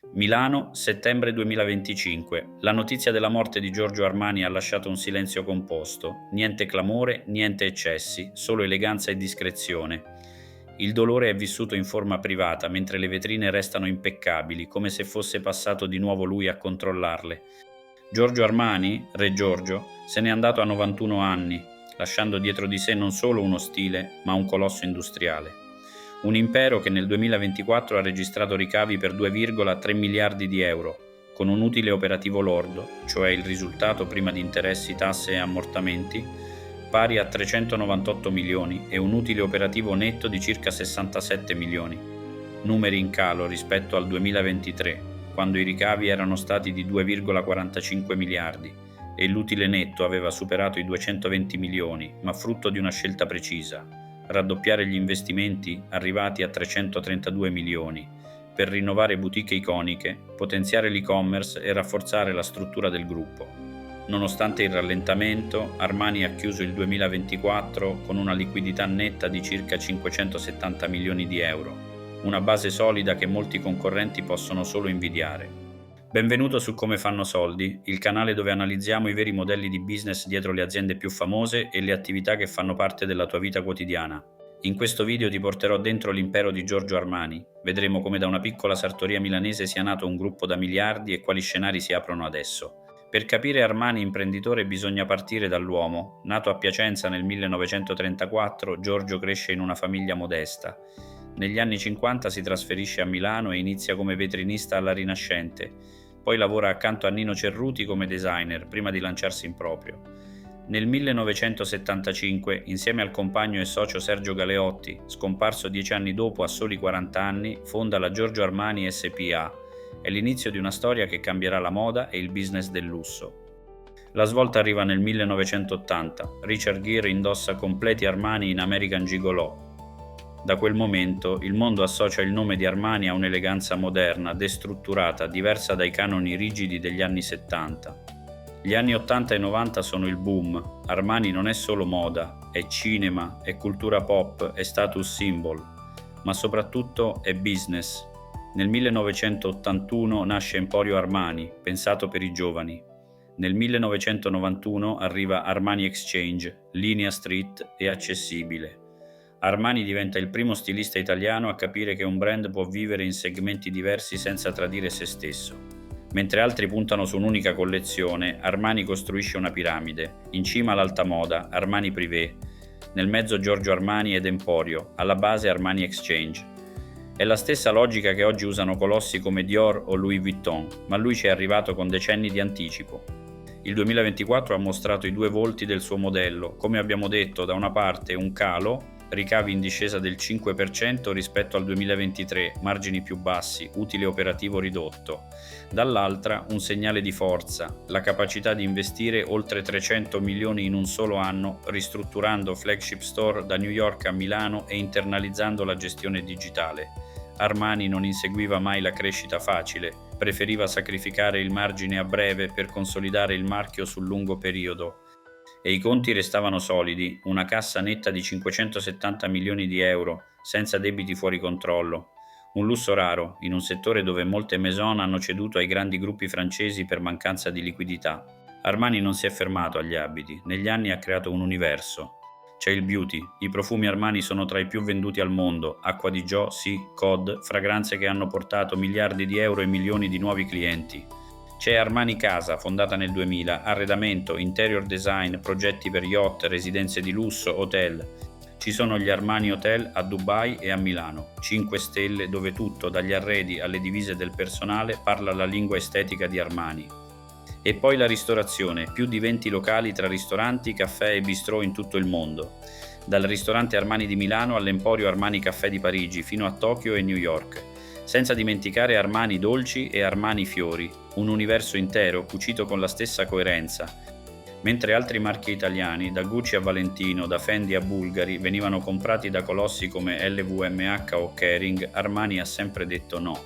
Milano, settembre 2025. La notizia della morte di Giorgio Armani ha lasciato un silenzio composto. Niente clamore, niente eccessi, solo eleganza e discrezione. Il dolore è vissuto in forma privata, mentre le vetrine restano impeccabili, come se fosse passato di nuovo lui a controllarle. Giorgio Armani, Re Giorgio, se n'è andato a 91 anni, lasciando dietro di sé non solo uno stile, ma un colosso industriale. Un impero che nel 2024 ha registrato ricavi per 2,3 miliardi di euro, con un utile operativo lordo, cioè il risultato prima di interessi, tasse e ammortamenti, pari a 398 milioni e un utile operativo netto di circa 67 milioni, numeri in calo rispetto al 2023, quando i ricavi erano stati di 2,45 miliardi e l'utile netto aveva superato i 220 milioni, ma frutto di una scelta precisa: raddoppiare gli investimenti arrivati a 332 milioni per rinnovare boutique iconiche, potenziare l'e-commerce e rafforzare la struttura del gruppo. Nonostante il rallentamento, Armani ha chiuso il 2024 con una liquidità netta di circa 570 milioni di euro, una base solida che molti concorrenti possono solo invidiare. Benvenuto su Come fanno soldi, il canale dove analizziamo i veri modelli di business dietro le aziende più famose e le attività che fanno parte della tua vita quotidiana. In questo video ti porterò dentro l'impero di Giorgio Armani. Vedremo come da una piccola sartoria milanese sia nato un gruppo da miliardi e quali scenari si aprono adesso. Per capire Armani imprenditore bisogna partire dall'uomo. Nato a Piacenza nel 1934, Giorgio cresce in una famiglia modesta. Negli anni 50 si trasferisce a Milano e inizia come vetrinista alla Rinascente. Poi lavora accanto a Nino Cerruti come designer, prima di lanciarsi in proprio. Nel 1975, insieme al compagno e socio Sergio Galeotti, scomparso 10 anni dopo a soli 40 anni, fonda la Giorgio Armani SpA. È l'inizio di una storia che cambierà la moda e il business del lusso. La svolta arriva nel 1980. Richard Gere indossa completi Armani in American Gigolo. Da quel momento il mondo associa il nome di Armani a un'eleganza moderna, destrutturata, diversa dai canoni rigidi degli anni 70. Gli anni 80 e 90 sono il boom. Armani non è solo moda, è cinema, è cultura pop, è status symbol, ma soprattutto è business. Nel 1981 nasce Emporio Armani, pensato per i giovani. Nel 1991 arriva Armani Exchange, linea street e accessibile. Armani diventa il primo stilista italiano a capire che un brand può vivere in segmenti diversi senza tradire se stesso. Mentre altri puntano su un'unica collezione, Armani costruisce una piramide. In cima l'alta moda, Armani Privé, nel mezzo Giorgio Armani ed Emporio, alla base Armani Exchange. È la stessa logica che oggi usano colossi come Dior o Louis Vuitton, ma lui ci è arrivato con decenni di anticipo. Il 2024 ha mostrato i due volti del suo modello, come abbiamo detto, da una parte un calo, ricavi in discesa del 5% rispetto al 2023, margini più bassi, utile operativo ridotto. Dall'altra un segnale di forza, la capacità di investire oltre 300 milioni in un solo anno, ristrutturando flagship store da New York a Milano e internalizzando la gestione digitale. Armani non inseguiva mai la crescita facile, preferiva sacrificare il margine a breve per consolidare il marchio sul lungo periodo. E i conti restavano solidi, una cassa netta di 570 milioni di euro, senza debiti fuori controllo. Un lusso raro, in un settore dove molte maison hanno ceduto ai grandi gruppi francesi per mancanza di liquidità. Armani non si è fermato agli abiti, negli anni ha creato un universo. C'è il beauty, i profumi Armani sono tra i più venduti al mondo, Acqua di Gio, Sì, Cod, fragranze che hanno portato miliardi di euro e milioni di nuovi clienti. C'è Armani Casa, fondata nel 2000, arredamento, interior design, progetti per yacht, residenze di lusso, hotel. Ci sono gli Armani Hotel a Dubai e a Milano, 5 stelle dove tutto, dagli arredi alle divise del personale, parla la lingua estetica di Armani. E poi la ristorazione, più di 20 locali tra ristoranti, caffè e bistrò in tutto il mondo. Dal ristorante Armani di Milano all'Emporio Armani Caffè di Parigi, fino a Tokyo e New York. Senza dimenticare Armani Dolci e Armani Fiori, un universo intero cucito con la stessa coerenza. Mentre altri marchi italiani, da Gucci a Valentino, da Fendi a Bulgari, venivano comprati da colossi come LVMH o Kering, Armani ha sempre detto no.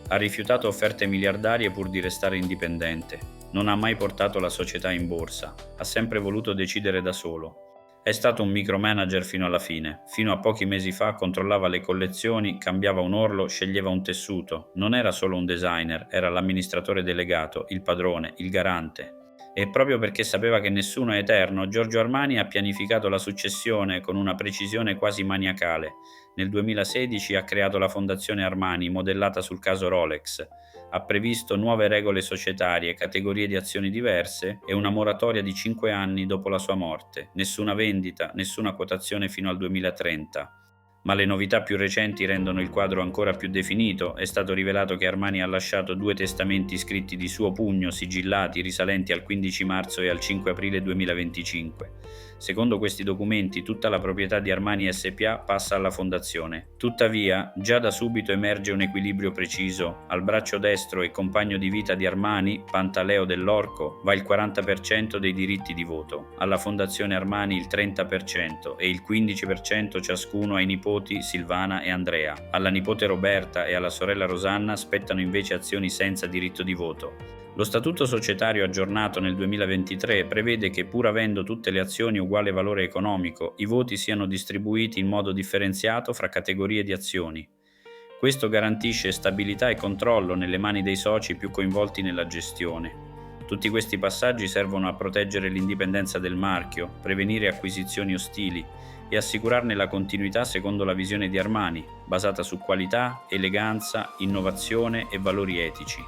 Ha rifiutato offerte miliardarie pur di restare indipendente. Non ha mai portato la società in borsa. Ha sempre voluto decidere da solo. È stato un micromanager fino alla fine. Fino a pochi mesi fa controllava le collezioni, cambiava un orlo, sceglieva un tessuto. Non era solo un designer, era l'amministratore delegato, il padrone, il garante. E proprio perché sapeva che nessuno è eterno, Giorgio Armani ha pianificato la successione con una precisione quasi maniacale. Nel 2016 ha creato la Fondazione Armani, modellata sul caso Rolex. Ha previsto nuove regole societarie, categorie di azioni diverse e una moratoria di 5 anni dopo la sua morte. Nessuna vendita, nessuna quotazione fino al 2030. Ma le novità più recenti rendono il quadro ancora più definito. È stato rivelato che Armani ha lasciato 2 testamenti scritti di suo pugno, sigillati, risalenti al 15 marzo e al 5 aprile 2025. Secondo questi documenti, tutta la proprietà di Armani SpA passa alla fondazione. Tuttavia, già da subito emerge un equilibrio preciso. Al braccio destro e compagno di vita di Armani, Pantaleo Dell'Orco, va il 40% dei diritti di voto, alla Fondazione Armani il 30% e il 15% ciascuno ai nipoti Silvana e Andrea. Alla nipote Roberta e alla sorella Rosanna spettano invece azioni senza diritto di voto. Lo statuto societario aggiornato nel 2023 prevede che, pur avendo tutte le azioni uguale valore economico, i voti siano distribuiti in modo differenziato fra categorie di azioni. Questo garantisce stabilità e controllo nelle mani dei soci più coinvolti nella gestione. Tutti questi passaggi servono a proteggere l'indipendenza del marchio, prevenire acquisizioni ostili e assicurarne la continuità secondo la visione di Armani, basata su qualità, eleganza, innovazione e valori etici.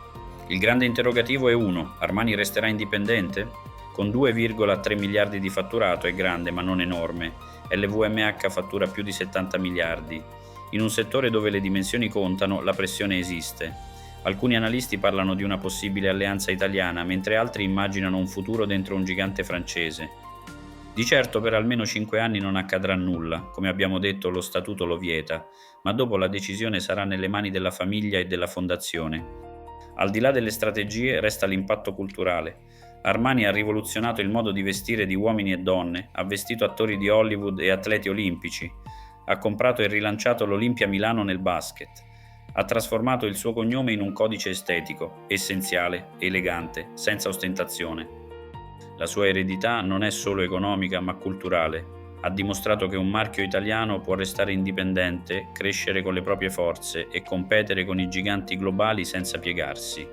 Il grande interrogativo è uno: Armani resterà indipendente? Con 2,3 miliardi di fatturato è grande ma non enorme. LVMH fattura più di 70 miliardi. In un settore dove le dimensioni contano, la pressione esiste. Alcuni analisti parlano di una possibile alleanza italiana, mentre altri immaginano un futuro dentro un gigante francese. Di certo per almeno 5 anni non accadrà nulla, come abbiamo detto lo statuto lo vieta, ma dopo la decisione sarà nelle mani della famiglia e della fondazione. Al di là delle strategie resta l'impatto culturale. Armani ha rivoluzionato il modo di vestire di uomini e donne, ha vestito attori di Hollywood e atleti olimpici, ha comprato e rilanciato l'Olimpia Milano nel basket, ha trasformato il suo cognome in un codice estetico, essenziale, elegante, senza ostentazione. La sua eredità non è solo economica ma culturale. Ha dimostrato che un marchio italiano può restare indipendente, crescere con le proprie forze e competere con i giganti globali senza piegarsi.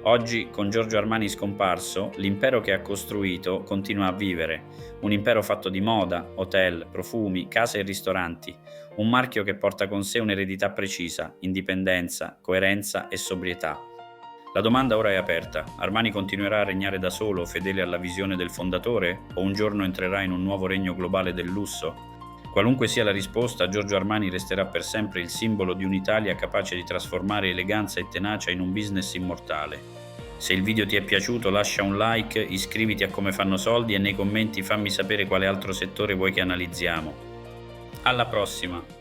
Oggi, con Giorgio Armani scomparso, l'impero che ha costruito continua a vivere. Un impero fatto di moda, hotel, profumi, case e ristoranti. Un marchio che porta con sé un'eredità precisa, indipendenza, coerenza e sobrietà. La domanda ora è aperta: Armani continuerà a regnare da solo, fedele alla visione del fondatore, o un giorno entrerà in un nuovo regno globale del lusso? Qualunque sia la risposta, Giorgio Armani resterà per sempre il simbolo di un'Italia capace di trasformare eleganza e tenacia in un business immortale. Se il video ti è piaciuto, lascia un like, iscriviti a Come Fanno Soldi e nei commenti fammi sapere quale altro settore vuoi che analizziamo. Alla prossima!